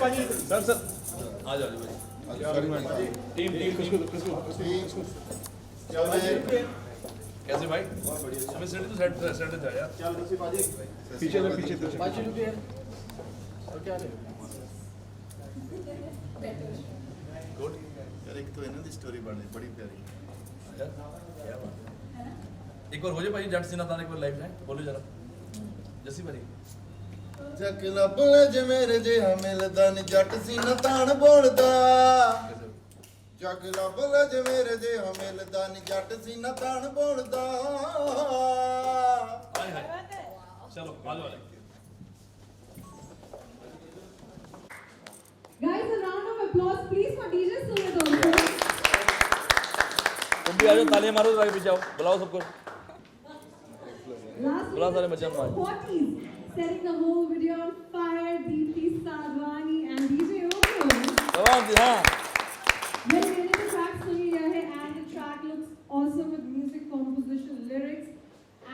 पाजी sir sir आ जाओ भाई टीम टीम किसको कैसे भाई हमें सेट तो सेट सेट था यार पीछे से पीछे पाजी रुके यार और क्या है गुड यार एक तो है ना दी स्टोरी बड़ी प्यारी यार क्या बात है एक बार हो जाए भाई जट सीना ताने एक बार लाइव में बोलो जरा जैसी भाई ਜੱਕ ਲੱਭ ਲੈ ਜੇ ਮੇਰੇ ਜਿਹਾ ਮਿਲਦਾ ਨੀ ਜੱਟ ਸੀ ਨਾ ਤਾਣ ਬੋਲਦਾ ਜੱਗ ਲੱਭ ਲੈ ਜੇ ਮੇਰੇ ਜਿਹਾ ਮਿਲਦਾ ਨੀ ਜੱਟ ਸੀ ਨਾ ਤਾਣ ਬੋਲਦਾ हाय हाय चलो आ जाओ Guys, a round of applause, please, for DJ Sumit also. तुम भी आ जाओ तालियां मारो भाई पीछे आओ बुलाओ सबको Last बुला सारे week, बच्चे हमारे 40s, setting the whole video on fire. Deepti Sadhwani and DJ Omo. तमाम हाँ Well, मैंने तो track सुनी है and the track looks awesome with music composition, lyrics,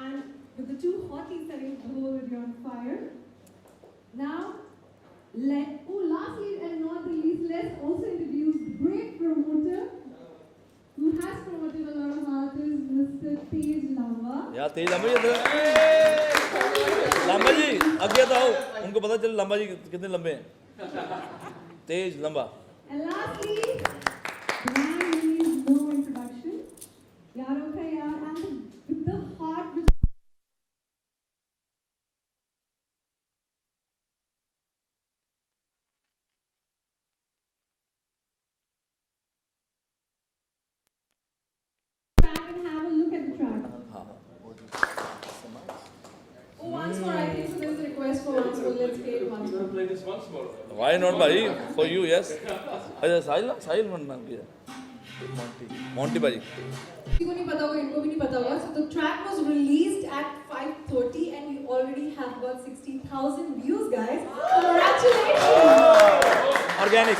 and with the two hotties setting the whole video on fire. Now, lastly and not the least, let's also introduce great promoter who has promoted a lot of artists, Mr. Tej Lamba. यार तेज लंबा जी लंबा जी आगे तो आओ उनको पता चले लंबा जी कितने लंबे हैं तेज लंबा And lastly, brand needs no introduction. Yaro ka yaar, and with the heart which track and have a look at the track. Oh, once more, I think so there's a request for once more. Let's play it once more. play this once more Why not भाई for you yes अच्छा साहिल नाम किया Monty भाई किसी को नहीं पता होगा, इनको भी नहीं पता होगा. So the track was released at 5:30 and we already have about 60,000 views, guys. Congratulations! organic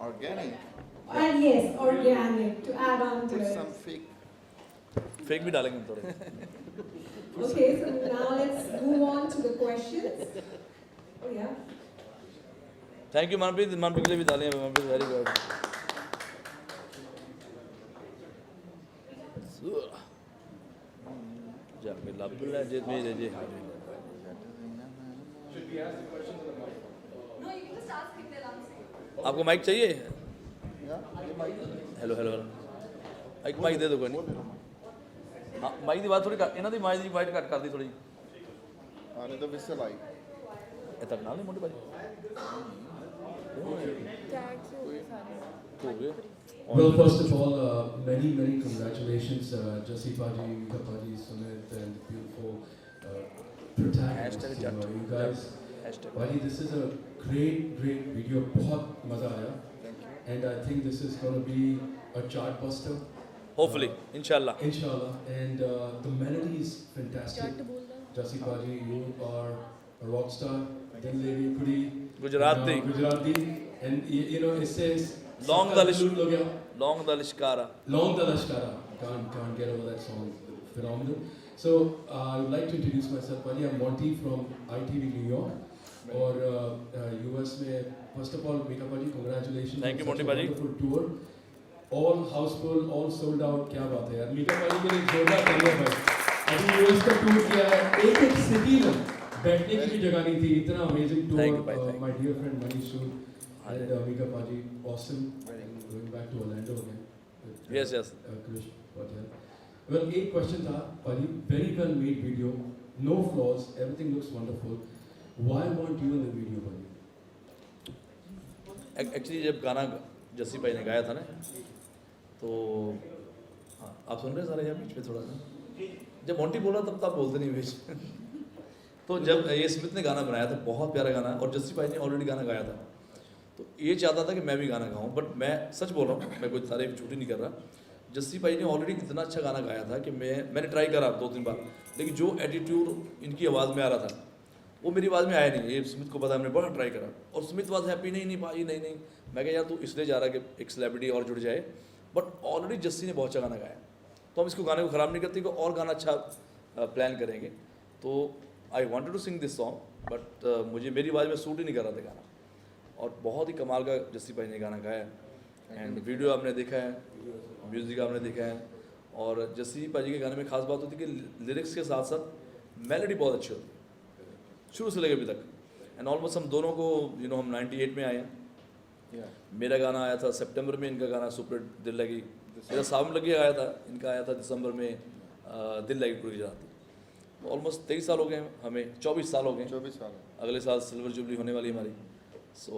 organic And yes, organic to add on to it. some fake fake भी डालेंगे हम थोड़े Okay, so now let's move on to the questions. Oh yeah. Thank you Manpreet के लिए भी डालें Manpreet very good जाके लब ले जे मेरे जे No, you can just ask if they'll answer. आपको माइक चाहिए ये माइक हेलो हेलो एक माइक दे दो कोई नहीं हाँ माइक की बात थोड़ी इन्हों की माइक की वाइट कट कर दी थोड़ी आने तो विसल आई ਇਹ ਤੱਕ ਨਾਲ ਨਹੀਂ ਮੋਟੇ ਭਾਜੀ ਹੋ ਗਏ Well, first of all, many congratulations, Jassi Paji, Mika Paji, Sumit, and the beautiful protagonists. Hashtag Jat. You guys, Hashtag. Paji, this is a great video. बहुत मजा आया. And I think this is going to be a chart buster. Hopefully इंशाल्लाह Inshallah. And the melody is fantastic. Jassi Paji, you are a rock star. Then lady Kudi. Gujarati. Gujarati. And you know, it says. Long the list. Lo gaya. Long Da Lishkara Long the Lashkara. Can't get over that song. Phenomenal. So I would like to introduce myself. Paji, I'm Monty from ITV New York. Or US में. First of all, Mika Paji, congratulations. Thank you, on Monty such a Paji. wonderful tour. All houseful, all sold out. क्या बात है यार. Mika Paji के लिए जोरदार तालियां भाई. अभी US का tour किया है. एक city में बैठने की भी जगह नहीं थी. इतना amazing tour. Thank you, bye, thank you. My dear friend Manish Sood and Mika Paji, awesome. Going back to Orlando again. with, Yes, yes. Krish Patel. Well, एक question था, Paji, very well made video, no flaws, everything looks wonderful. Why weren't you in the video, Paji? Actually जब गाना जस्सी भाई ने गाया था ना तो हाँ आप सुन रहे हैं सारे यार बीच में थोड़ा सा जब मोंटी बोला तब तब बोलते नहीं बीच तो जब ये स्मिथ ने गाना बनाया था बहुत प्यारा गाना और जस्सी भाई ने ऑलरेडी गाना गाया था तो ये चाहता था कि मैं भी गाना गाऊँ बट मैं सच बोल रहा हूँ मैं कोई तारीफ झूठी नहीं कर रहा जस्सी भाई ने ऑलरेडी इतना अच्छा गाना गाया था कि मैंने ट्राई करा 2-3 बार लेकिन जो एटीट्यूड इनकी आवाज़ में आ रहा था वो मेरी आवाज़ में आया नहीं ये स्मिथ को पता है हमने बड़ा ट्राई करा और स्मिथ वाज हैप्पी नहीं भाई नहीं मैं कहा यार तू इसलिए जा रहा है कि एक सेलिब्रिटी और जुड़ जाए बट ऑलरेडी जस्सी ने बहुत अच्छा गाना गाया तो हम इसको गाने को ख़राब नहीं करते कि और गाना अच्छा प्लान करेंगे तो I wanted to sing this song but मुझे मेरी आवाज़ में सूट ही नहीं कर रहा था गाना और बहुत ही कमाल का जस्सी भाई ने गाना गाया है एंड वीडियो आपने देखा है, म्यूज़िक आपने देखा है। और जस्सी भाई के गाने में खास बात होती है कि लिरिक्स के साथ साथ मेलोडी बहुत अच्छी होती है शुरू से लेकर अभी तक। एंड ऑलमोस्ट हम दोनों को हम 98 में आए हैं। मेरा गाना आया था सितंबर में, इनका गाना सुपर दिल लगी मेरा सावन लगी आया था, इनका आया था दिसंबर में दिल लगी टूट जाती। ऑलमोस्ट 23 साल हो गए हमें, 24 साल हो गए। 24 साल अगले साल सिल्वर जुबली होने वाली हमारी। So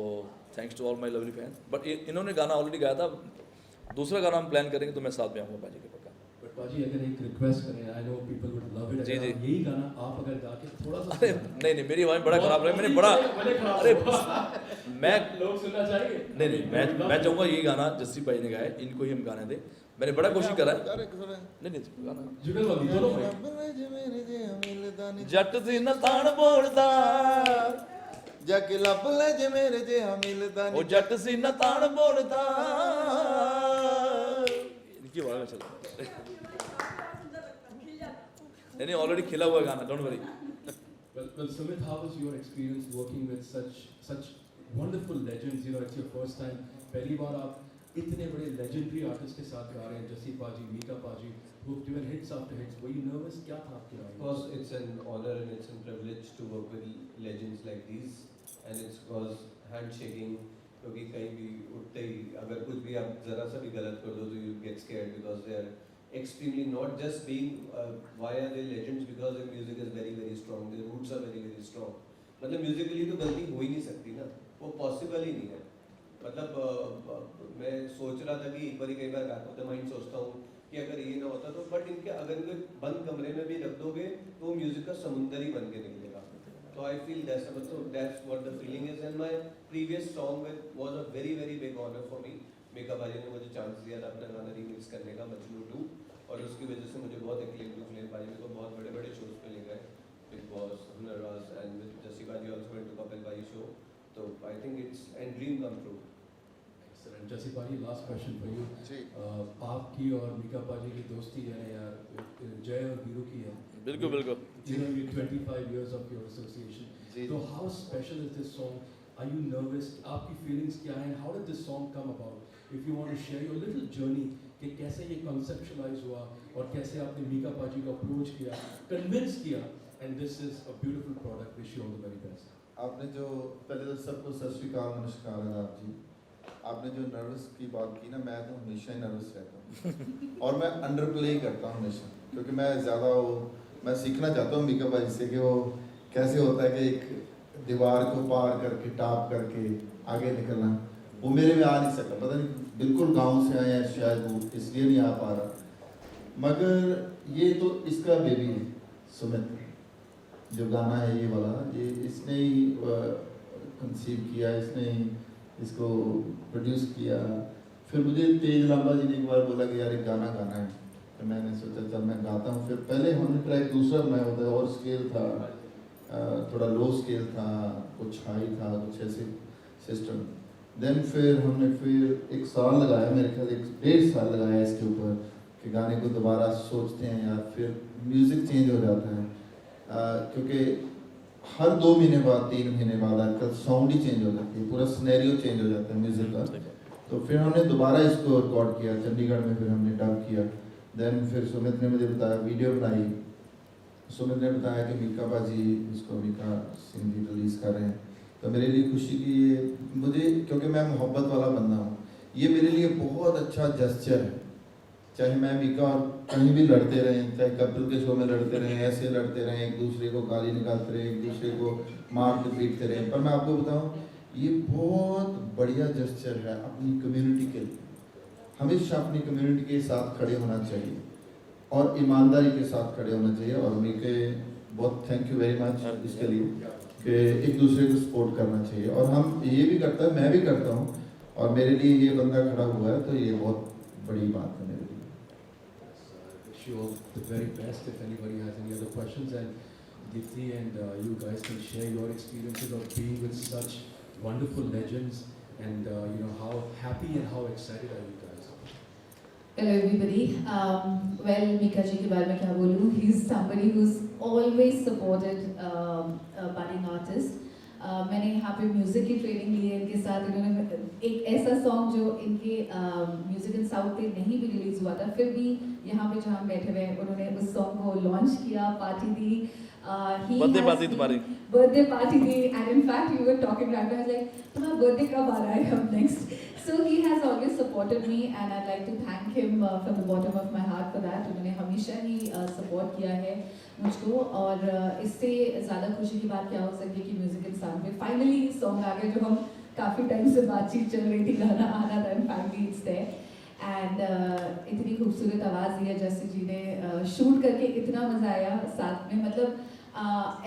thanks to all my lovely fans. But इन्होंने गाना ऑलरेडी गाया था, दूसरा गाना हम प्लान करेंगे तो मैं साथ में आऊँगा पाजी के पक्का। बट पाजी अगर एक रिक्वेस्ट करें, I know people would love it, जी, जी। यही गाना आप अगर गा के थोड़ा सा अरे नहीं मेरी आवाज़ बड़ा खराब रहा, मैंने बड़ा अरे मैं लोग सुनना चाहेंगे। नहीं मैं चाहूँगा यही गाना जस्सी भाई ने गाया, इनको ही हम गाने दें। मैंने बड़ा कोशिश करा है। नहीं गाना जुगल वाली दोनों में जट सी न तान बोलदा जग लब ले जे मेरे जे मिलदा ओ जट सी न तान बोलदा इनकी आवाज़ में चल नहीं ऑलरेडी खिला हुआ गाना, don't worry. Well, Sumit, how was your experience working with such wonderful legends? It's your first time. पहली बार आप इतने बड़े legendary artists के साथ गा रहे हैं, जस्सी पाजी, मीका पाजी, who've given hits after hits. Were you nervous? क्या था आपके Of course, it's an honor and it's a privilege to work with legends like these, and it's cause handshaking. क्योंकि कहीं भी उठते ही अगर कुछ भी आप जरा सा भी गलत कर दो तो you get scared because they are extremely not just being why are they legends because their music is very very strong, their roots are very very strong. मतलब musically तो गलती हो ही नहीं सकती ना, वो possible ही नहीं है। मतलब मैं सोच रहा था कि एक बार कई बार बैक ऑफ द माइंड सोचता हूँ कि अगर ये ना होता तो बट इनके अगर इनके बंद कमरे में भी रख दोगे तो वो म्यूजिक का समुंदर ही बन के निकलेगा। तो I feel that's what the feeling is and my previous song was a very very big honour for me. Mika भाई ने मुझे चांस दिया था अपना गाना रीमिक्स करने का मजनू 2 और उसकी वजह से मुझे बहुत एक्लेम भाई मेरे को बहुत बड़े बड़े शोज पे ले गए, बिग बॉस, हुनर राज एंड विद जस्सी भाई आल्सो वेंट टू कपिल भाई शो। तो I think it's and dream come true. Excellent. Jassi पाजी, last question for you. जी। आपकी और मीका पाजी की दोस्ती है ना यार, जय और वीरू की है। बिल्कुल बिल्कुल। You know, 25 years of your association. Ji. So how special is this song? Are you nervous? आपकी feelings क्या हैं? How did this song come about? If you want to share your little journey कि कैसे ये conceptualize हुआ और कैसे आपने मीका पाजी को approach किया, convince किया, and this is a beautiful product. Wish you all the very best. आपने जो पहले तो सबको सत श्री अकाल नमस्कार आदाब जी। आपने जो नर्वस की बात की ना, मैं तो हमेशा ही नर्वस रहता हूँ और मैं अंडर प्ले ही करता हूँ हमेशा, क्योंकि मैं ज़्यादा मैं सीखना चाहता हूँ मीका भाई से कि वो कैसे होता है कि एक दीवार को पार करके टाप करके आगे निकलना, वो मेरे में आ नहीं सका। पता नहीं, बिल्कुल गांव से आए हैं शायद, वो इसलिए नहीं आ पा रहा। मगर ये तो इसका बेबी है सुमित, जो गाना है ये वाला, ये इसने ही कंसीव किया, इसने ही इसको प्रोड्यूस किया। फिर मुझे तेज लांबा जी ने एक बार बोला कि यार एक गाना गाना है, तो मैंने सोचा चल मैं गाता हूँ। फिर पहले हमने ट्रैक दूसरा बनाया होता है और स्केल था, थोड़ा लो स्केल था, कुछ हाई था, कुछ ऐसे सिस्टम। देन फिर हमने फिर एक साल लगाया, मेरे ख्याल 1.5 साल लगाया इसके ऊपर कि गाने को दोबारा सोचते हैं यार, फिर म्यूज़िक चेंज हो जाता है क्योंकि हर 2 महीने बाद 3 महीने बाद आजकल साउंड ही चेंज हो जाती है, पूरा सिनेरियो चेंज हो जाता है म्यूज़िक का। तो फिर हमने दोबारा इसको रिकॉर्ड किया चंडीगढ़ में, फिर हमने डब किया। देन फिर सुमित ने मुझे बताया, वीडियो बनाई, सुमित ने बताया कि मीका बाजी इसको मीका सिंह जी रिलीज़ कर रहे हैं। तो मेरे लिए खुशी की ये मुझे, क्योंकि मैं मोहब्बत वाला बंदा हूँ, ये मेरे लिए बहुत अच्छा जेस्चर है। चाहे मैं मीका और कहीं भी लड़ते रहें, चाहे कपिल के शो में लड़ते रहें, ऐसे लड़ते रहें, एक दूसरे को गाली निकालते रहें, एक दूसरे को मारते पीटते रहें, पर मैं आपको बताऊँ ये बहुत बढ़िया जेस्चर है अपनी कम्युनिटी के लिए। हमेशा अपनी कम्युनिटी के साथ खड़े होना चाहिए और ईमानदारी के साथ खड़े होना चाहिए। और मीके बहुत थैंक यू वेरी मच इसके लिए कि एक दूसरे को सपोर्ट करना चाहिए। और हम ये भी करता है, मैं भी करता हूँ, और मेरे लिए ये बंदा खड़ा हुआ है तो ये बहुत बड़ी बात है मेरे लिए। Wish you all the very best. If anybody has any other questions, and Dipti and you guys can share your experiences of being with such wonderful legends, and you know how happy and how excited are you guys? Hello everybody. Well, Mika ji ke bare mein kya bolu? He's somebody who's always supported budding artists. मैंने यहाँ पे music की training ली है इनके साथ। इन्होंने एक ऐसा सॉन्ग जो इनके म्यूज़िक इन साउथ पे नहीं भी रिलीज़ हुआ था, फिर भी यहाँ पे जहाँ बैठे हुए हैं उन्होंने उस सॉन्ग को लॉन्च किया, पार्टी दी। बर्थडे पार्टी तुम्हारी, बर्थडे पार्टी दी, and in fact you were talking right now like तुम्हारा बर्थडे कब आ रहा है अब next. So he has always supported me and I like to thank him from the bottom of my heart for that. उन्होंने हमेशा ही support किया है मुझको, और इससे ज़्यादा खुशी की बात क्या हो सकती है कि म्यूज़िक इंसान पे फाइनली सॉन्ग आ गया जो हम काफ़ी टाइम से बातचीत चल रही थी, गाना आना था, and finally it's there. And इतनी खूबसूरत आवाज़ दी है जस्सी जी ने, शूट करके इतना मज़ा आया साथ में। मतलब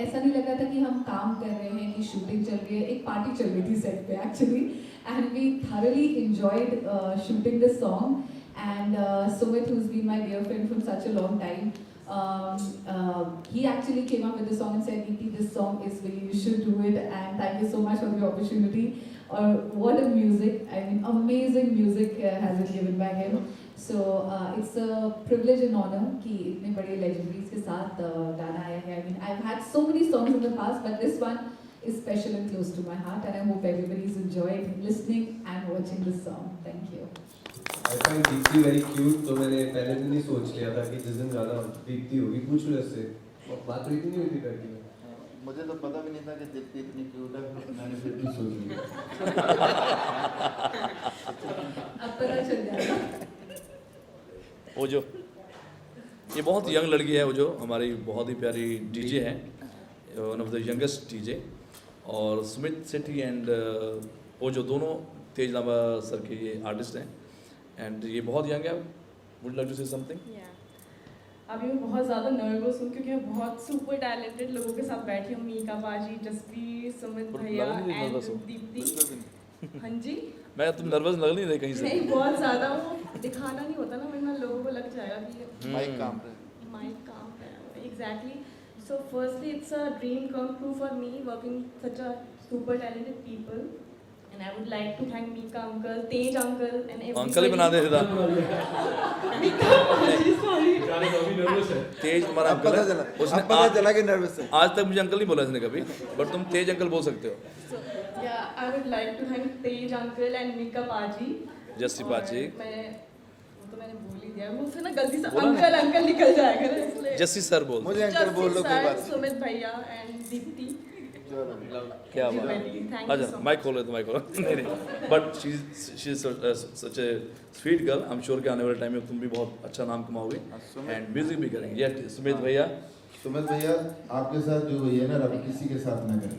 ऐसा नहीं लगा था कि हम काम कर रहे हैं कि शूटिंग चल रही है, एक पार्टी चल रही थी सेट पे actually, and we thoroughly enjoyed shooting this song. And Sumit, who's been my dear friend from such a long time, he actually came up with the song and said, "Neeti, this song is for you, you should do it, and thank you so much for the opportunity." What a music, I mean amazing music has been given by him. So it's a privilege and honor कि इतने बड़े legendaries के साथ गाना आया है. I mean I've had so many songs in the past, but this one is special and close to my heart, and I hope everybody's enjoyed listening and watching this song. Thank you. I find Deepti very cute, तो मैंने पहले दिन ही सोच लिया था कि जिस दिन गाना दीप्ति होगी पूछ लो इससे, बात तो इतनी नहीं हुई थी करके। मुझे तो पता भी नहीं था कि दीप्ति इतनी क्यूट है, मैंने फिर भी सोच लिया। अब पता चल जाएगा। वो जो ये बहुत यंग लड़की है, वो जो हमारी बहुत ही प्यारी डीजे है, one of the youngest DJ, और सुमित सेठी एंड वो जो दोनों तेज लांबा सर के ये आर्टिस्ट हैं, एंड ये बहुत यंग है। Would like to say something? अभी मैं बहुत ज़्यादा नर्वस हूँ क्योंकि मैं बहुत सुपर टैलेंटेड लोगों के साथ बैठी हूँ, मीका बाजी, जसप्रीत, सुमित भैया एंड दीप्ति। हाँ जी, मैं तुम नर्वस लग नहीं रही कहीं से? नहीं, बहुत ज़्यादा, वो दिखाना नहीं होता ना, वरना लोगों को लग जाएगा कि माइक काम पे, माइक काम पे। Exactly. So firstly, it's a dream come true for me working with such a super talented people, and I would like to thank Mika uncle, Tej uncle, and everybody. Uncle ही बना दे सीधा। Mika baji, sorry. गाने का अभी nervous है। तेज तुम्हारा uncle है, उसने पता चला कि नर्वस है। आज तक मुझे अंकल नहीं बोला इसने कभी, बट तुम तेज अंकल बोल सकते हो। So yeah, I would like to thank Tej uncle and Mika baji. Jassi बाजी। मैंने बोल ही दिया, मुझसे ना गलती से अंकल अंकल निकल जाएगा ना, इसलिए जस्सी सर बोल। मुझे अंकल बोल लो, कोई बात नहीं। सुमित भैया एंड दीप्ति। क्या बात है, अच्छा माइक खोलो तो माइक खोलो। नहीं नहीं, but she is such A sweet girl. I am sure कि आने वाले टाइम में तुम भी बहुत अच्छा नाम कमाओगे एंड म्यूजिक भी करेंगे। यस सुमित भैया। सुमित भैया, आपके साथ जो हुई है ना, रब किसी के साथ ना करें।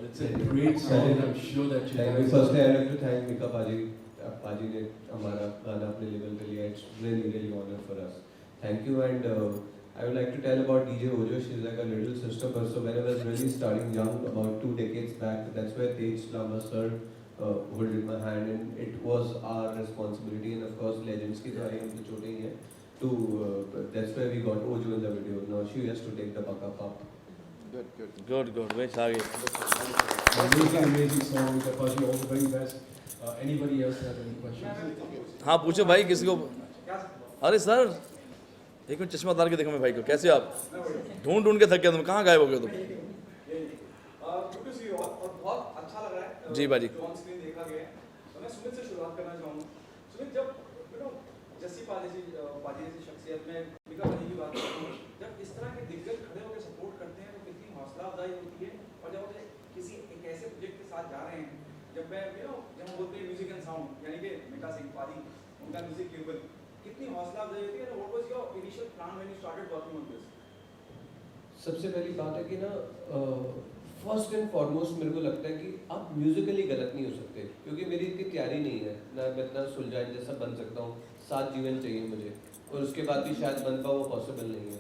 It's a great song. I'm sure that you guys. Firstly, I'd like to thank Mika Paji. Paji ने हमारा गाना अपने लेवल पे लिया. It's really honor for us. Thank you, and I would like to tell about DJ Ojo. She's like a little sister. So when I was really starting young, about 2 decades back, that's where Tej Lama sir holding my hand, and it was our responsibility. And of course, legends की तो आई हम तो छोटे ही हैं. To that's where we got Ojo in the video. Now she has to take the buck up. Good. Wait, आगे। Amazing song. Mika Paji, all the very best. Anybody else have any questions? हाँ पूछो भाई, किसी को? अरे sir, एक minute चश्मा उतार के देखो मैं भाई को। कैसे आप? ढूंढ के थक गया तुम, कहाँ गायब हो गए तुम? बहुत अच्छा लग रहा है जी बाजी। जो ऑन स्क्रीन देखा गया है। तो मैं सुमित से शुरुआत करना चाहूँगा। सुमित, जब जस्सी पाजी जैसी शख्सियत में मिका बाजी की बात करता हूँ, जब इस तरह के दिग्गज खड़े होकर सपोर्ट करते हैं तो कितनी हौसला अफजाई होती है। और जब आप किसी एक ऐसे प्रोजेक्ट के साथ जा रहे हैं, जब हम बोलते हैं म्यूजिक एंड साउंड, यानी कि मिका सिंह पाजी, उनका म्यूजिक लेवल, कितनी हौसला अफजाई होती है। What was your initial plan when you started working on this? सबसे पहली बात है कि ना फर्स्ट एंड फॉरमोस्ट मेरे को लगता है कि आप म्यूजिकली गलत नहीं हो सकते, क्योंकि मेरी इतनी तैयारी नहीं है ना, मैं इतना सुलझाए जैसा बन सकता हूँ। 7 जीवन चाहिए मुझे, और उसके बाद भी शायद बन पाऊँ, वो पॉसिबल नहीं है।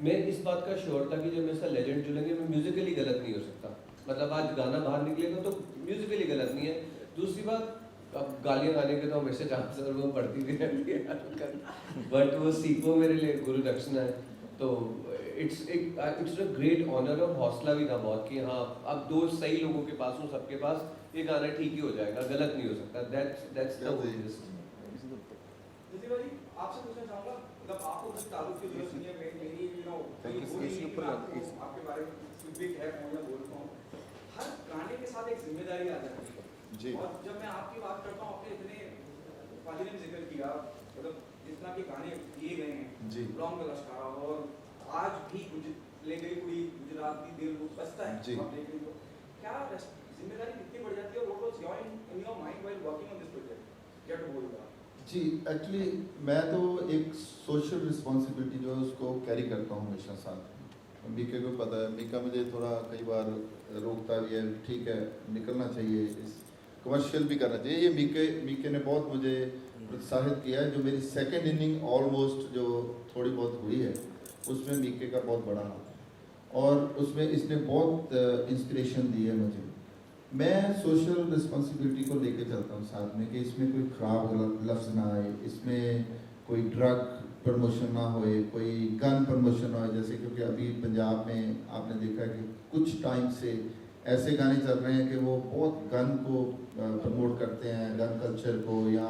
मैं इस बात का श्योर था कि जब मेरे साथ लेजेंड जुड़ेंगे, मैं म्यूजिकली गलत नहीं हो सकता। मतलब आज गाना बाहर निकलेगा तो म्यूजिकली गलत नहीं है। दूसरी बात, अब गालियाँ गाने के तो हमेशा चांस वो पढ़ती भी रहती है, बट वो सीखो मेरे लिए गुरु दक्षिणा है। तो इट्स अ ग्रेट ऑनर, और हौसला भी था बहुत कि हाँ अब 2 सही लोगों के पास हूँ, सबके पास ये गाना ठीक ही हो जाएगा, गलत नहीं हो सकता। That's the whole this. जैसे भाई आपसे पूछना चाहूँगा, मतलब आपको किसी ताल्लुक की जरूरत नहीं है, मेरी आपके बारे में कुछ भी कह पाऊँ या बोल पाऊँ, हर गाने के साथ एक जिम्मेदारी आ जाती है जी। और जब मैं आपकी बात करता हूँ, आपने इतने पाजी ने भी जिक्र किया, मतलब जितना के गाने किए गए हैं जी। लॉन्ग लश्कारा और आज भी ले गई कुड़ी गुजरात की दिल बसता है जी। आप देख रहे हो, क्या जिम्मेदारी कितनी बढ़ जाती है और what was your in your mind while working on this project, क्या टू बोल रहा जी, एक्चुअली मैं तो एक सोशल रिस्पॉन्सिबिलिटी जो है उसको कैरी करता हूँ हमेशा साथ में। मीका को पता है, मीका मुझे थोड़ा कई बार रोकता भी है, ठीक है निकलना चाहिए, इस कमर्शियल भी करना चाहिए। ये मीके ने बहुत मुझे प्रोत्साहित किया है। जो मेरी सेकंड इनिंग ऑलमोस्ट जो थोड़ी बहुत हुई है उसमें मीके का बहुत बड़ा हाथ है और उसमें इसने बहुत इंस्पिरेशन दी है मुझे। मैं सोशल रिस्पॉन्सिबिलिटी को लेके चलता हूँ साथ में कि इसमें कोई ख़राब लफ्ज़ ना आए, इसमें कोई ड्रग प्रमोशन ना होए, कोई गन प्रमोशन ना हो। जैसे क्योंकि अभी पंजाब में आपने देखा है कि कुछ टाइम से ऐसे गाने चल रहे हैं कि वो बहुत गन को प्रमोट करते हैं, गन कल्चर को, या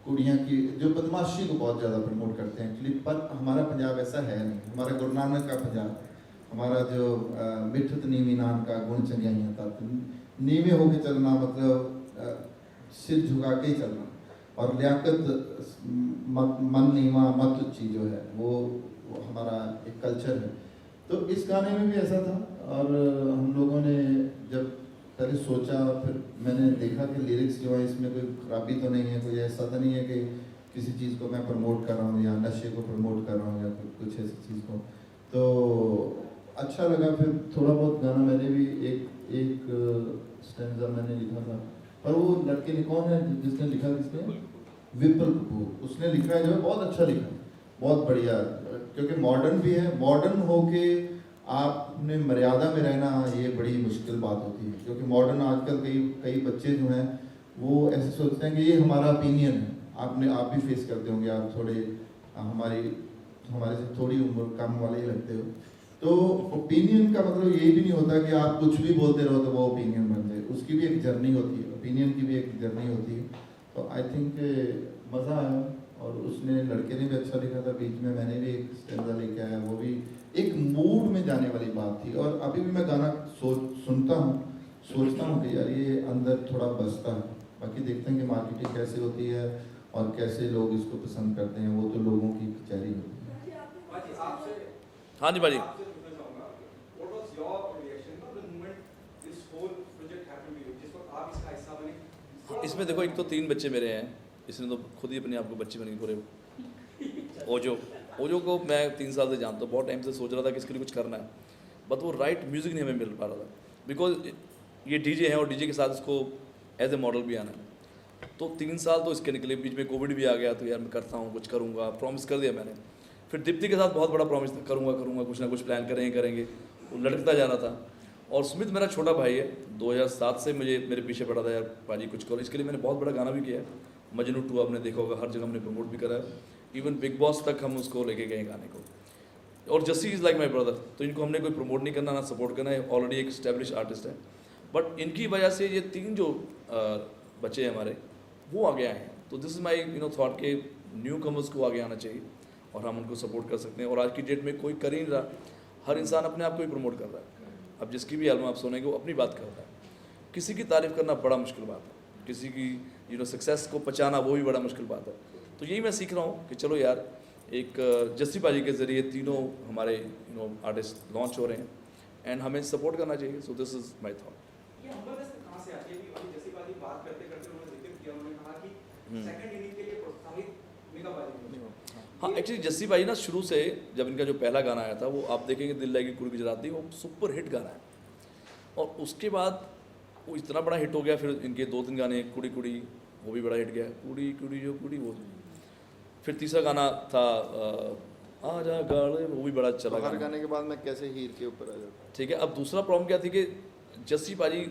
कुड़ियाँ की जो बदमाशी को बहुत ज़्यादा प्रमोट करते हैं एक्चुअली। पर हमारा पंजाब ऐसा है नहीं, हमारा गुरु नानक का पंजाब, हमारा जो मिठत नीवी नान का गुण चंगियाइयाँ था, नीवे होके चलना मतलब सिर झुका के ही चलना, और लियाकत मन नीवा मत ऊंची जो है वो हमारा एक कल्चर है। तो इस गाने में भी ऐसा था और हम लोगों ने जब पहले सोचा, फिर मैंने देखा कि लिरिक्स जो है इसमें कोई खराबी तो नहीं है, कोई ऐसा तो नहीं है कि किसी चीज़ को मैं प्रमोट कर रहा हूँ या नशे को प्रमोट कर रहा हूँ या कुछ ऐसी चीज़ को। तो अच्छा लगा। फिर थोड़ा बहुत गाना मैंने भी एक स्टैंजा मैंने लिखा था, पर वो लड़के ने कौन है जिसने लिखा, किसने, विपुल कपूर, उसने लिखा है जो है बहुत अच्छा लिखा, बहुत बढ़िया, क्योंकि मॉडर्न भी है। मॉडर्न होके आपने मर्यादा में रहना ये बड़ी मुश्किल बात होती है, क्योंकि मॉडर्न आजकल कई बच्चे जो हैं वो ऐसे सोचते हैं कि ये हमारा ओपिनियन है। आप भी फेस करते होंगे, आप थोड़े हमारे से थोड़ी उम्र कम वाले ही लगते हो। तो ओपिनियन का मतलब ये भी नहीं होता कि आप कुछ भी बोलते रहो तो वो ओपिनियन बन जाए, उसकी भी एक जर्नी होती है, ओपिनियन की भी एक जर्नी होती है। तो आई थिंक मज़ा आया और उसने, लड़के ने भी अच्छा लिखा था, बीच में मैंने भी एक स्टैंजा लेके आया, वो भी एक मूड में जाने वाली बात थी। और अभी भी मैं गाना सुनता हूँ, सोचता हूँ कि यार ये अंदर थोड़ा बसता है। बाकी देखते हैं कि मार्केटिंग कैसे होती है और कैसे लोग इसको पसंद करते हैं, वो तो लोगों की कचहरी होती है। हाँ जी भाजी, What was your reaction the moment this whole project happened to you? जिस वक्त आप इसका हिस्सा बने? इसमें देखो एक तो 3 बच्चे मेरे हैं, इसने तो खुद ही अपने आप को बच्चे बन के पूरे। ओजो को मैं 3 साल से जानता हूँ, बहुत टाइम से सोच रहा था कि इसके लिए कुछ करना है, बट वो राइट म्यूज़िक नहीं हमें मिल पा रहा था, बिकॉज ये डीजे है और डीजे के साथ इसको एज ए मॉडल भी आना है। तो 3 साल तो इसके निकले, बीच में कोविड भी आ गया, तो यार मैं करता हूँ, कुछ करूँगा, प्रॉमिस कर दिया मैंने। फिर दीप्ति के साथ बहुत बड़ा प्रॉमिस करूँगा, कुछ ना कुछ प्लान करेंगे, वो लटकता जा रहा था। और सुमित मेरा छोटा भाई है, 2007 से मेरे पीछे पड़ा था, यार पाजी कुछ करो। इसके लिए मैंने बहुत बड़ा गाना भी किया है, मजनू 2 आपने देखा होगा, हर जगह हमने प्रमोट भी करा है, इवन बिग बॉस तक हम उसको लेके गए गाने को। और Jassi is like my brother, तो इनको हमने कोई प्रमोट नहीं करना, ना सपोर्ट करना है, ऑलरेडी एक स्टैब्लिश आर्टिस्ट है। बट इनकी वजह से ये 3 जो बच्चे हैं हमारे, वो आगे आए हैं। तो दिस इज़ माई थॉट के न्यू कमर्स को आगे आना चाहिए और हम उनको सपोर्ट कर सकते हैं। और आज की डेट में कोई कर ही नहीं रहा, हर इंसान अपने आप को ही प्रमोट कर रहा है। अब जिसकी भी एल्बम आप सुनेंगे वो अपनी बात कर रहा है, किसी की तारीफ़ करना बड़ा मुश्किल बात है, किसी की सक्सेस को पचाना वो भी बड़ा मुश्किल बात है। तो यही मैं सीख रहा हूँ कि चलो यार, एक जस्सी पाजी के ज़रिए 3 हमारे आर्टिस्ट लॉन्च हो रहे हैं एंड हमें सपोर्ट करना चाहिए। So this is my thought. ये हम्बलनेस कहाँ से आती है कि अभी जस्सी पाजी बात करते उन्होंने जिक्र किया, उन्होंने कहा कि सेकंड इनिंग के लिए प्रोत्साहित मीका पाजी ने। हाँ, एक्चुअली जस्सी पाजी ना शुरू से, जब इनका जो पहला गाना आया था वो आप देखेंगे, दिल लाएगी कुड़ी गुजराती, वो सुपर हिट गाना है। और उसके बाद वो इतना बड़ा हिट हो गया, फिर इनके 2-3 गाने, कुड़ी कुड़ी वो भी बड़ा हिट गया, कुड़ी कुड़ी जो कुड़ी वो। फिर तीसरा गाना था आजा गाड़े, वो भी बड़ा चला। हर गाने के बाद मैं कैसे हीर के ऊपर आ जाता। ठीक है, अब दूसरा प्रॉब्लम क्या थी कि जस्सी पाजी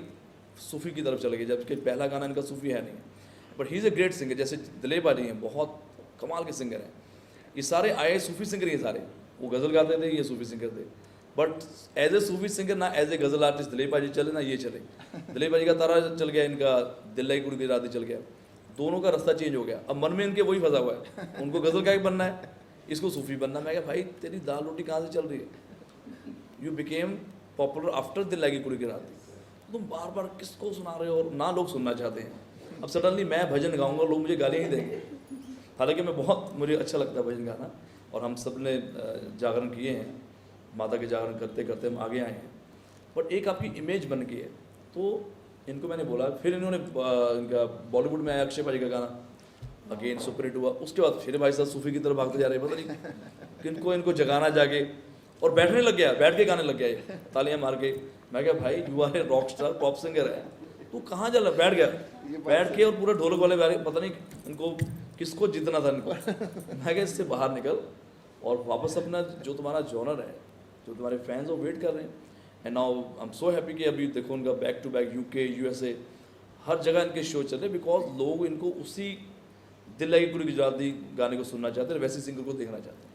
सूफी की तरफ चले गए, जबकि पहला गाना इनका सूफी है नहीं, but he is a great singer. जैसे दिलीप पाजी हैं, बहुत कमाल के सिंगर हैं। ये सारे आए सूफी सिंगर, ये सारे, वो गज़ल गाते थे, ये सूफी सिंगर थे। But as a Sufi singer ना as a ghazal artist Dilip paaji चले ना ये चले। दिलीप पाजी का तारा चल गया, इनका दिल लाई कुड़ी गुजराती चल गया, दोनों का रास्ता चेंज हो गया। अब मन में इनके वही फंसा हुआ है, उनको गज़ल का ही बनना है, इसको सूफी बनना। मैं क्या भाई, तेरी दाल रोटी कहाँ से चल रही है? यू बिकेम पॉपुलर आफ्टर दिल लागी कुड़ी की रात थी। तुम बार बार किसको सुना रहे हो और ना लोग सुनना चाहते हैं। अब सडनली मैं भजन गाऊंगा, लोग मुझे गालियाँ ही देंगे। हालांकि मुझे अच्छा लगता है भजन गाना, और हम सब ने जागरण किए हैं, माता के जागरण करते करते हम आगे आए हैं। बट एक आपकी इमेज बन गई है, तो इनको मैंने बोला, फिर इन्होंने इनका बॉलीवुड में आया अक्षय भाई का गाना, अगेन सुपर हिट हुआ। उसके बाद फिर भाई साहब सूफी की तरफ भागते जा रहे हैं, पता नहीं किनको इनको जगाना जाके, और बैठने लग गया, बैठ के गाने लग गया ये, तालियां मार के। मैं क्या भाई, you are a rock star, pop singer है, तू कहाँ जा, बैठ गया, बैठ के और पूरा ढोलक वाले पता नहीं इनको किसको जीतना था इनको। मैं क्या, इससे बाहर निकल और वापस अपना जो तुम्हारा जॉनर है, जो तुम्हारे फैंस वो वेट कर रहे हैं। And now I am so happy कि अभी देखो उनका back to back UK USA हर जगह इनके शो चल रहे, बिकॉज लोग इनको उसी दिल लगी कुड़ी गुजराती गाने को सुनना चाहते हैं, वैसे सिंगर को देखना चाहते हैं।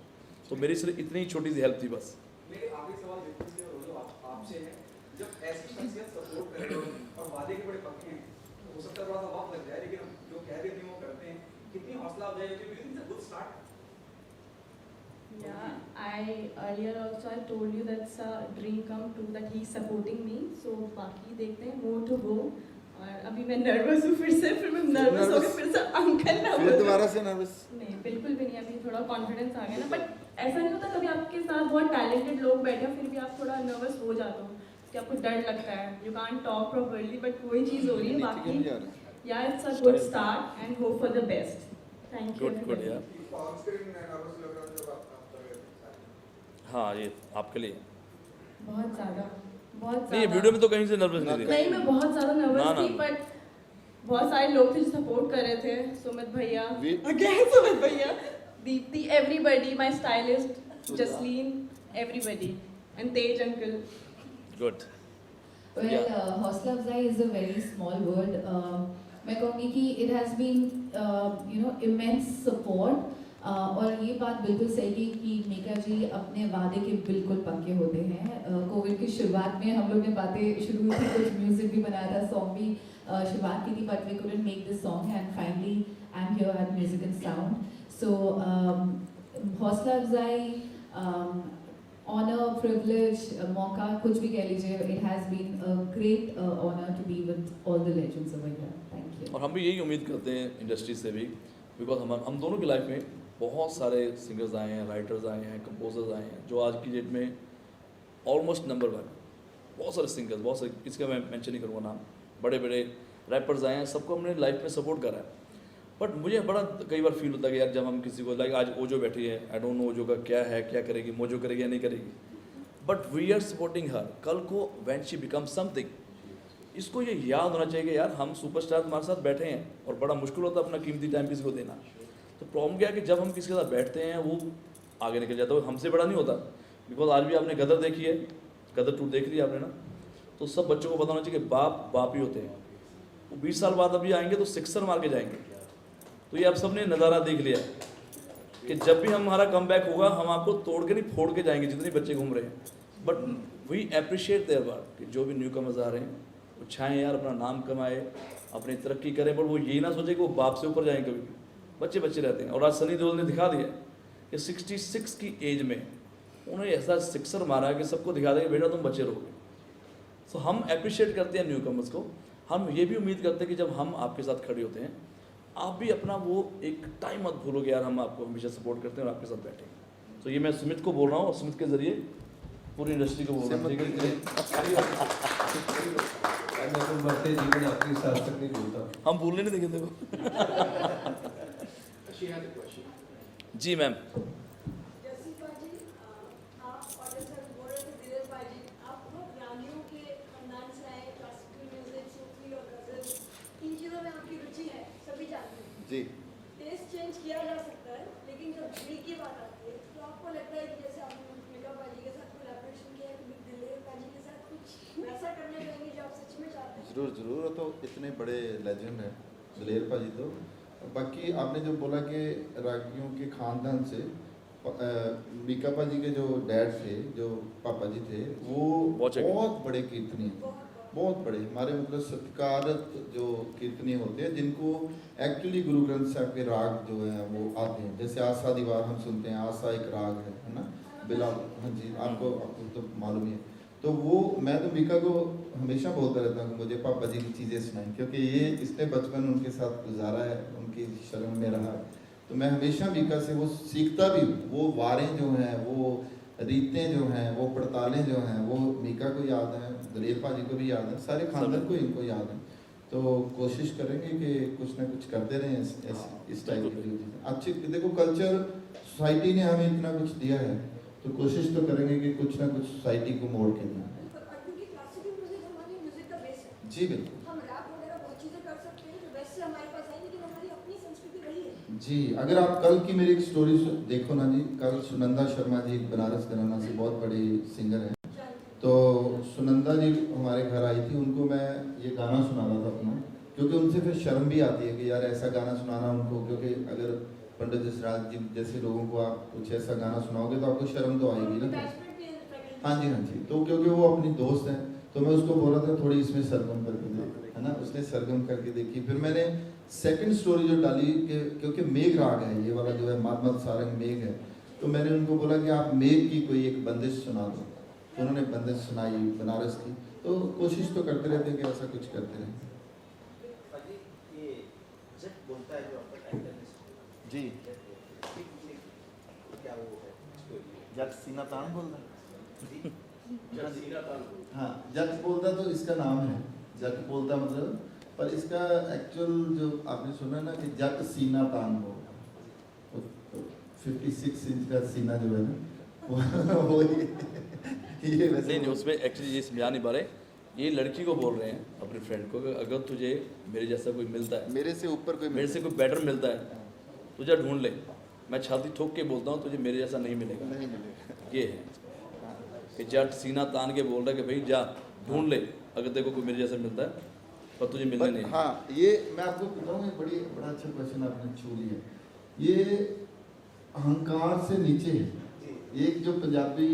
तो मेरी सिर्फ इतनी छोटी सी हेल्प थी बस। मेरे आखिरी सवाल विपिन से और रोलो आपसे है, जब ऐसी शख्सियत सपोर्ट कर रहे हो और वादे के बड़े पक्के हैं, तो हो सकता है थोड़ा सा वक्त लग जाए, लेकिन जो कह रहे थे वो करते हैं, कितनी हौसला अफजाई होती है, it's a good start. Yeah, earlier also I told you that's a dream come true that he's supporting me. So बाकी देखते हैं, more to go. और अभी मैं नर्वस हूँ फिर मैं नर्वस हो गई, फिर से अंकल ना फिर दोबारा से नर्वस? नहीं, बिल्कुल भी नहीं, अभी थोड़ा कॉन्फिडेंस आ गया ना। बट ऐसा नहीं होता, कभी आपके साथ बहुत टैलेंटेड लोग बैठे हो फिर भी आप थोड़ा नर्वस हो जाते हो कि आपको डर लगता है, you can't talk properly, but वही चीज़ हो रही है। बाकी या it's a good start and hope for the best. Thank you. Good यार। हाँ, ये आपके लिए बहुत ज़्यादा नहीं, वीडियो में तो कहीं से नर्वस नहीं थी। नहीं, मैं बहुत ज़्यादा नर्वस थी, बट बहुत सारे लोग थे जो सपोर्ट कर रहे थे। सुमित भैया, अगेन सुमित भैया, Deepti, everybody, my stylist Jasleen, everybody, and Tej uncle. Good. Well, हौसला अफजाई is a very small word. मैं कहूँगी कि it has been immense support. और ये बात बिल्कुल सही है कि मीका जी अपने वादे के बिल्कुल पक्के होते हैं। कोविड की शुरुआत में हम लोग ने बातें शुरू की, कुछ म्यूजिक भी बनाया था, सॉन्ग भी शुरुआत की थी, but we couldn't make this song and finally I'm here at Music and Sound. So हौसला अफजाई, honor, privilege, मौका, कुछ भी कह लीजिए, it has been a great honor to be with all the legends over here. Thank you. और हम भी यही उम्मीद करते हैं इंडस्ट्री से भी, बिकॉज हम दोनों की लाइफ में बहुत सारे सिंगर्स आए हैं, राइटर्स आए हैं, कंपोजर्स आए हैं, जो आज की डेट में ऑलमोस्ट नंबर 1। बहुत सारे सिंगर्स, बहुत सारे, इसका मैं मेंशन नहीं करूँगा नाम, बड़े बड़े रैपर्स आए हैं, सबको हमने लाइफ में सपोर्ट करा है। बट मुझे बड़ा कई बार फील होता है कि यार जब हम किसी को, लाइक आज ओजो बैठी है, आई डोंट नो ओजो का क्या है, क्या करेगी, मोजो करेगी या नहीं करेगी, but we are supporting her. कल को व्हेन शी बिकम समथिंग, इसको ये याद होना चाहिए कि यार हम सुपरस्टार हमारे साथ बैठे हैं, और बड़ा मुश्किल होता है अपना कीमती टाइम किसी को देना। तो प्रॉब्लम क्या है कि जब हम किसी के साथ बैठते हैं वो आगे निकल जाता है, वो हमसे बड़ा नहीं होता। बिकॉज आज भी आपने गदर देखी है, गदर 2 देख लिया आपने ना, तो सब बच्चों को पता होना चाहिए कि बाप ही होते हैं। वो 20 साल बाद अभी आएंगे तो सिक्सर मार के जाएंगे। तो ये आप सबने नज़ारा देख लिया कि जब भी हमारा कम बैक होगा, हम आपको तोड़ के नहीं फोड़ के जाएंगे, जितने बच्चे घूम रहे हैं। But we appreciate their work कि जो भी न्यू कमर्स आ रहे हैं वो चाहें यार अपना नाम कमाए, अपनी तरक्की करें, पर वो यही ना सोचे कि वो बाप से ऊपर जाएंगे। कभी बच्चे रहते हैं। और आज सनी देओल ने दिखा दिया कि 66 की एज में उन्होंने ऐसा सिक्सर मारा कि सबको दिखा दिया कि बेटा तुम बचे रहोगे। सो हम अप्रिशिएट करते हैं न्यू कमर्स को। हम ये भी उम्मीद करते हैं कि जब हम आपके साथ खड़े होते हैं, आप भी अपना वो एक टाइम मत भूलोगे यार, हम आपको हमेशा सपोर्ट करते हैं और आपके साथ बैठेंगे। तो ये मैं सुमित को बोल रहा हूँ और सुमित के जरिए पूरी इंडस्ट्री को बोल रहा हूँ। मैं तो मरते जीवन आपके साथ तक नहीं बोलता। हम भूलने नहीं देंगे देखो। जी मैम। जी, टेस्ट चेंज किया जा सकता है, लेकिन जब दिल की बात आती है तो आपको लगता है कि जैसे आपने मीका बाजी के साथ कोलैबोरेशन किया है, कभी दिलेर बाजी के साथ कुछ वैसा करना चाहेंगे जो आप सच में चाहते हैं? जरूर। तो इतने बड़े लेजेंड हैं दिलेर पाजी। तो बाकी आपने जो बोला कि रागियों के खानदान से, मीका पाजी के जो डैड थे, जो पापा जी थे, वो बहुत बड़े कीर्तनी हैं, बहुत बड़े हमारे मतलब सत्कारत जो कीर्तनी होते हैं, जिनको एक्चुअली गुरु ग्रंथ साहब के राग जो हैं वो आते हैं। जैसे आसा दीवार हम सुनते हैं, आसा एक राग है ना, बिलाल, हाँ जी, आपको तो मालूम ही है। तो वो मैं तो मीका को हमेशा बोलता रहता हूँ कि मुझे पापा जी की चीज़ें सुनाएं, क्योंकि ये इसने बचपन उनके साथ गुजारा है, उनकी शरण में रहा है। तो मैं हमेशा मीका से वो सीखता भी हूँ। वो वारें जो हैं, वो रीतें जो हैं, वो पड़तालें जो हैं, वो मीका को याद हैं, दलेर पाजी को भी याद है, सारे खानदान को इनको याद है। तो कोशिश करेंगे कि कुछ ना कुछ करते रहें इस टाइप की चीज़ें। अच्छी देखो, कल्चर सोसाइटी ने हमें इतना कुछ दिया है, तो कोशिश तो करेंगे कि कुछ ना कुछ सोसाइटी को मोड़ के दें। क्योंकि क्लासिकल म्यूजिक हमारी म्यूजिक का बेस है। जी बिल्कुल। हम रैप वगैरह बहुत चीज़ें कर सकते हैं जो वैसे हमारे पास है, लेकिन हमारी अपनी संस्कृति रही है। जी, अगर आप कल की मेरी एक स्टोरी देखो ना जी, कल सुनंदा शर्मा जी बनारस घराना से बहुत बड़ी सिंगर है, तो सुनंदा जी हमारे घर आई थी, उनको मैं ये गाना सुनाना था अपना, क्योंकि उनसे फिर शर्म भी आती है कि यार ऐसा गाना सुनाना उनको, क्योंकि अगर पंडित जसराज जी जैसे लोगों को आप कुछ ऐसा गाना सुनाओगे तो आपको शर्म तो आएगी ना। हाँ जी, हाँ जी। तो क्योंकि वो अपनी दोस्त है, तो मैं उसको बोला था थोड़ी इसमें सरगम करके दे, है ना। उसने सरगम करके देखी। फिर मैंने सेकंड स्टोरी जो डाली कि क्योंकि मेघ राग है ये वाला जो है, मातमत सारंग मेघ है, तो मैंने उनको बोला कि आप मेघ की कोई एक बंदिश सुना दो। तो उन्होंने बंदिश सुनाई बनारस की। तो कोशिश तो करते रहते हैं कि ऐसा कुछ करते रहें। जी, जट सीना तान बोलता है। हाँ, जट बोलता तो इसका नाम है, जट बोलता मतलब, पर इसका एक्चुअल जो आपने सुना ना कि जट सीना तान बोल, 56 इंच का सीना जो है ना वो ये वैसे नहीं, उसमें एक्चुअली ये समझा नहीं पा रहे। ये लड़की को बोल रहे हैं अपने फ्रेंड को कि अगर तुझे मेरे जैसा कोई मिलता है, मेरे से ऊपर कोई, मेरे से कोई बेटर मिलता है, तुझे ढूंढ ले। मैं छाती ठोक के बोलता हूँ तुझे मेरे जैसा नहीं मिलेगा। नहीं मिलेगा। ये है कि जट सीना तान के बोल रहा है कि भाई जा ढूंढ ले, अगर तेरे को कोई मेरे जैसा मिलता है, पर तुझे मिलने नहीं। हाँ, ये मैं आपको बताऊँ, बड़ा अच्छा क्वेश्चन आपने छू लिया। ये अहंकार से नीचे है। एक जो पंजाबी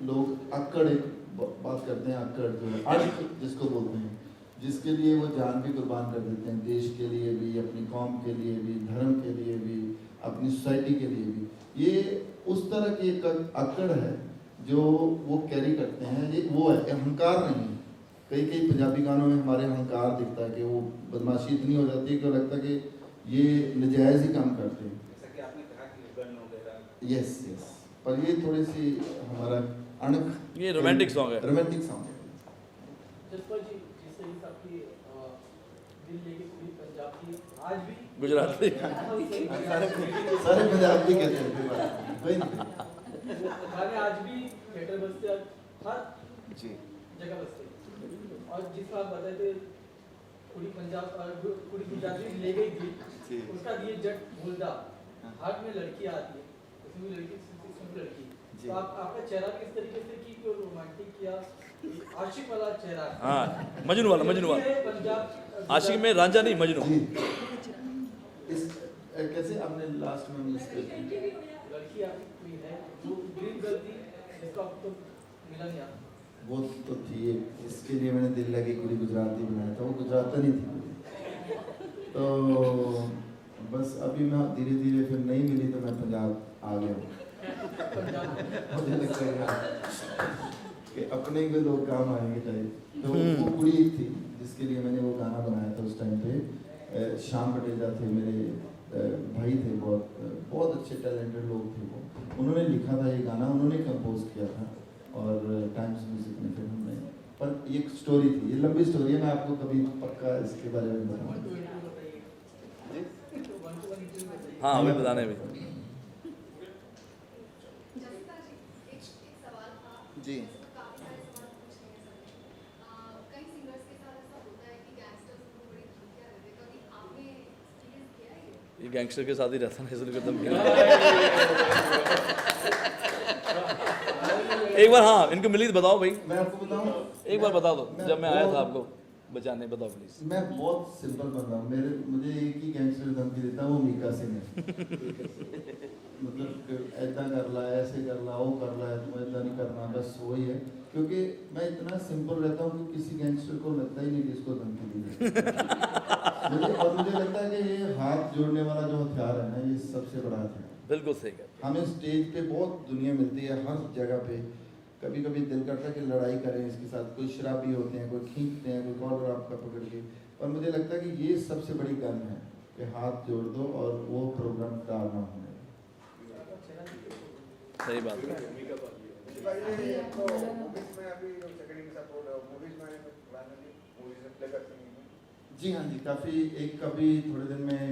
लोग अक्कड़ एक बात करते हैं, अक्कड़ जो है अड़क जिसको बोलते हैं, जिसके लिए वो जान भी कुर्बान कर देते हैं, देश के लिए भी, अपनी कौम के लिए भी, धर्म के लिए भी, अपनी सोसाइटी के लिए भी। ये उस तरह की एक अक्कड़ है जो वो कैरी करते हैं। ये वो है, अहंकार नहीं। कई पंजाबी गानों में हमारे अहंकार दिखता है कि वो बदमाशी इतनी हो जाती है कि लगता है कि ये नजायज़ ही काम करते हैं। यस यस, पर ये थोड़ी सी हमारा अणक, ये रोमांटिक सॉन्ग है। रोमांटिक सॉन्ग है। जसपा जी, जिस तरीके से आपकी दिल लेके पूरी पंजाब की आज भी गुजराती सारे पंजाबी कहते हैं, कोई नहीं। गाने आज भी थिएटर बजते, हर जी जगह बजते। और जिस बात बताए थे पूरी गुजराती ले गई थी, उसका ये जट भूलदा हाथ में लड़की आती है, उसमें लड़की लड़की, तो आपका चेहरा किस तरीके से की रोमांटिक या आशिक वाला चेहरा है? हाँ, मजनू वाला आशिक में रांझा नहीं, मजनू। इस कैसे आपने लास्ट में लड़की आपकी कोई है जो ग्रीन गर्ल थी, जिसको आपको मिला नहीं आप? वो तो थी, इसके लिए मैंने दिल लगी कुड़ी गुजराती बनाया था, वो गुजराता नहीं थी। तो बस अभी मैं धीरे धीरे फिर नहीं मिली तो मैं पंजाब आ गया। मुझे लगता है कि अपने ही लोग काम आएंगे टाइप। तो वो कुड़ी एक थी जिसके लिए मैंने वो गाना बनाया था उस टाइम पे। श्याम पटेजा थे मेरे भाई थे, बहुत अच्छे टैलेंटेड लोग थे वो। उन्होंने लिखा था ये गाना, उन्होंने कंपोज किया था, और टाइम्स म्यूजिक में फिर हमने, पर एक स्टोरी थी, ये लंबी स्टोरी है, मैं आपको कभी पक्का इसके बारे में बताऊंगा। हाँ, हमें बताने में जी। ये गैंगस्टर के साथ ही रहता है, इसलिए खत्म किया। एक बार हाँ इनको मिली तो बताओ भाई। मैं आपको बताऊं, एक बार बता दो, जब मैं आया था आपको बचाने, बताओ प्लीज। मैं बहुत सिंपल बंदा हूँ। मुझे एक ही गैंगस्टर धमकी देता है, वो मीका सिंह है। मतलब ऐसा कर ला, ऐसे कर ला, वो कर ला, तुम ऐसा नहीं करना, बस वही है। क्योंकि मैं इतना सिंपल रहता हूँ कि किसी गैंगस्टर को लगता ही नहीं कि इसको धमकी दी जाए। मुझे लगता है कि ये हाथ जोड़ने वाला जो हथियार है ना, ये सबसे बड़ा हथियार। बिल्कुल सही है। हमें स्टेज पे बहुत दुनिया मिलती है, हर जगह पे, कभी कभी दिल करता है कि लड़ाई करें इसके साथ, कोई शराबी होते हैं, कोई खींचते हैं, कोई कॉलर आपका पकड़ के, और मुझे लगता है कि ये सबसे बड़ी गन है कि हाथ जोड़ दो और वो प्रोग्राम खराब ना होने। सही बात है। जी हाँ जी, काफ़ी एक कभी थोड़े दिन में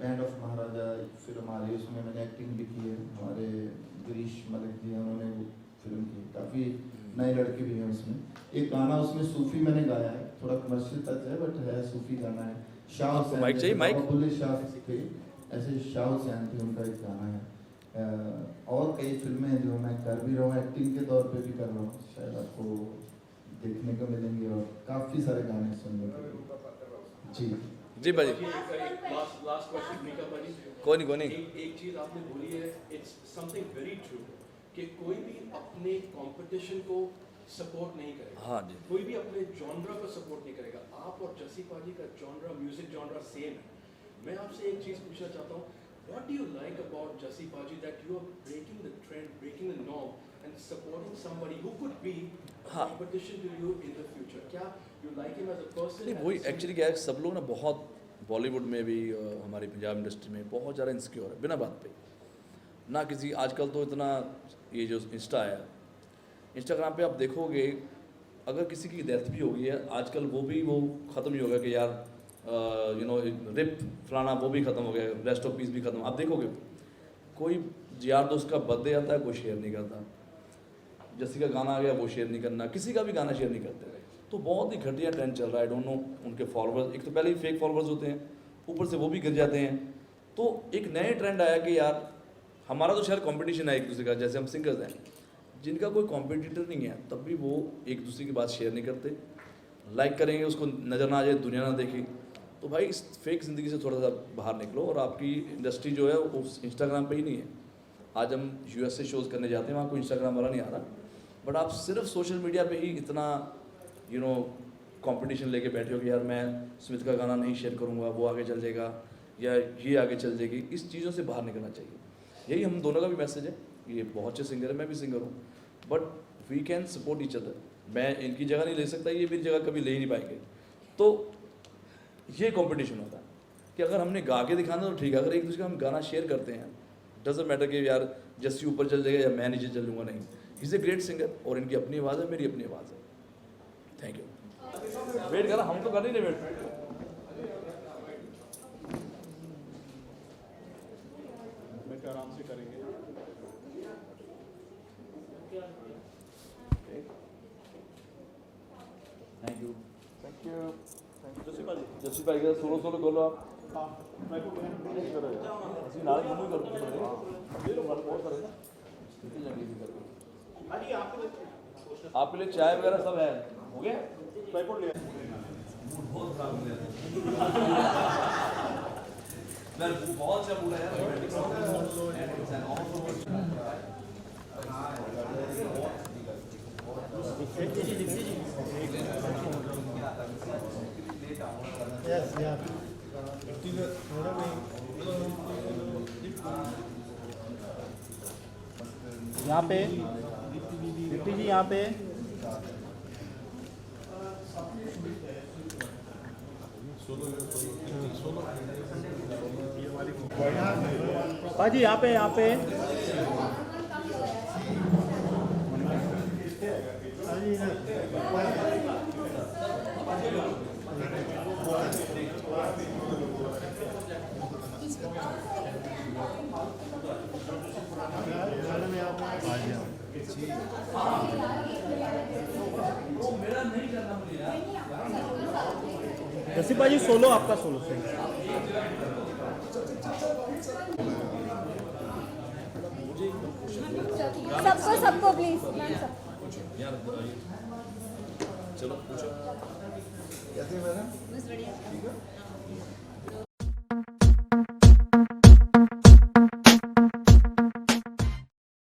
बैंड ऑफ महाराजा फिल्म आ रही है, उसमें मैंने एक्टिंग भी की है। हमारे गिरीश मलिक जी हैं, उन्होंने वो फिल्म की, काफ़ी नए लड़के भी हैं उसमें। एक गाना उसमें सूफी मैंने गाया है, थोड़ा कमर्शियल टच है बट है, सूफी गाना है। शाह हुसैन, माइक चाहिए, माइक? बुल्ले शाह थे, ऐसे शाह हुसैन थे, उनका एक गाना है। और कई फिल्में जो मैं कर भी रहा हूँ, एक्टिंग के तौर पे भी कर रहा हूँ, शायद आपको देखने को मिलेंगे, और काफ़ी सारे गाने सुनने को। जी जी भाई, लास्ट क्वेश्चन मीका भाई। कोई नहीं। एक चीज आपने बोली है, इट्स समथिंग वेरी ट्रू, कि कोई भी अपने कंपटीशन को सपोर्ट नहीं करेगा। हाँ जी। कोई भी अपने जॉनरा को सपोर्ट नहीं करेगा। आप और जस्सी पाजी का जॉनरा, म्यूजिक जॉनरा सेम है। मैं आपसे एक चीज पूछना चाहता हूँ, what do you like about Jassi paaji that you are breaking the trend, breaking the norm and supporting somebody who could be competition to you in the future? क्या you like him as a person? नहीं, वही actually क्या है, सब लोग ना बहुत बॉलीवुड में भी हमारी पंजाब इंडस्ट्री में बहुत ज़्यादा इनसिक्योर है बिना बात पे ना किसी। आजकल तो इतना ये जो इंस्टा है, इंस्टाग्राम पे आप देखोगे, अगर किसी की डेथ भी हो गई है आजकल, वो भी वो ख़त्म ही हो गया कि यार यू नो रिप फलाना, वो भी ख़त्म हो गया, रेस्ट ऑफ पीस भी ख़त्म। आप देखोगे कोई यार दोस्त का बर्थडे आता है, कोई शेयर नहीं करता। जैसे का गाना आ गया, वो शेयर नहीं करना, किसी का भी गाना शेयर नहीं करते। तो बहुत ही घटिया ट्रेंड चल रहा है। आई डोंट नो, उनके फॉलोअर्स, एक तो पहले ही फेक फॉलोअर्स होते हैं, ऊपर से वो भी गिर जाते हैं। तो एक नए ट्रेंड आया कि यार हमारा तो शायद कंपटीशन है एक दूसरे का, जैसे हम सिंगर्स हैं, जिनका कोई कॉम्पिटिटर नहीं है तब भी वो एक दूसरे की बात शेयर नहीं करते। लाइक करेंगे, उसको नज़र ना आ जाए, दुनिया ना देखे। तो भाई इस फेक ज़िंदगी से थोड़ा सा बाहर निकलो, और आपकी इंडस्ट्री जो है वो इंस्टाग्राम पे ही नहीं है। आज हम US से शोज़ करने जाते हैं, वहाँ कोई इंस्टाग्राम वाला नहीं आ रहा, बट आप सिर्फ सोशल मीडिया पे ही इतना यू नो कंपटीशन लेके बैठे हो कि यार मैं स्मिथ का गाना नहीं शेयर करूँगा, वो आगे चल जाएगा या ये आगे चल जाएगी। इस चीज़ों से बाहर निकलना चाहिए। यही हम दोनों का भी मैसेज है। ये बहुत अच्छे सिंगर है, मैं भी सिंगर हूँ, but we can support each other. मैं इनकी जगह नहीं ले सकता, ये मेरी जगह कभी ले ही नहीं पाएंगे। तो ये कंपटीशन होता है कि अगर हमने गा के दिखाना तो ठीक है, अगर एक दूसरे का हम गाना शेयर करते हैं, डजंट मैटर कि यार जस्सी ऊपर चल जाएगा या मैं नीचे चल लूँगा, नहीं। He is a great singer, और इनकी अपनी आवाज़ है, मेरी अपनी आवाज़ है। Thank you. वेट करा, हम तो कर नहीं रहे वेट। आराम से करेंगे। Thank you. Thank you Jassi भाजी। जस्सी भाई का सोलो सोलो बोलो आप। हाँ, मैं को नहीं कर रहा ਅਸੀਂ ਨਾਲ ਮੈਨੂੰ ਹੀ ਕਰਦੇ ये लोग बहुत सारे ना कितनी जल्दी भी करते। भाजी आपके लिए चाय वगैरह सब है, हो गया? ट्राइपॉड ले बहुत खराब हो गया। मैं बहुत सा मूड है यहाँ पे दीप्ति जी, यहाँ पे भाजी यहाँ पे जस्सी भाजी सोलो, आपका सोलो सबको प्लीज चलो पूछो। कैसे मैडम? बस बढ़िया। ठीक है।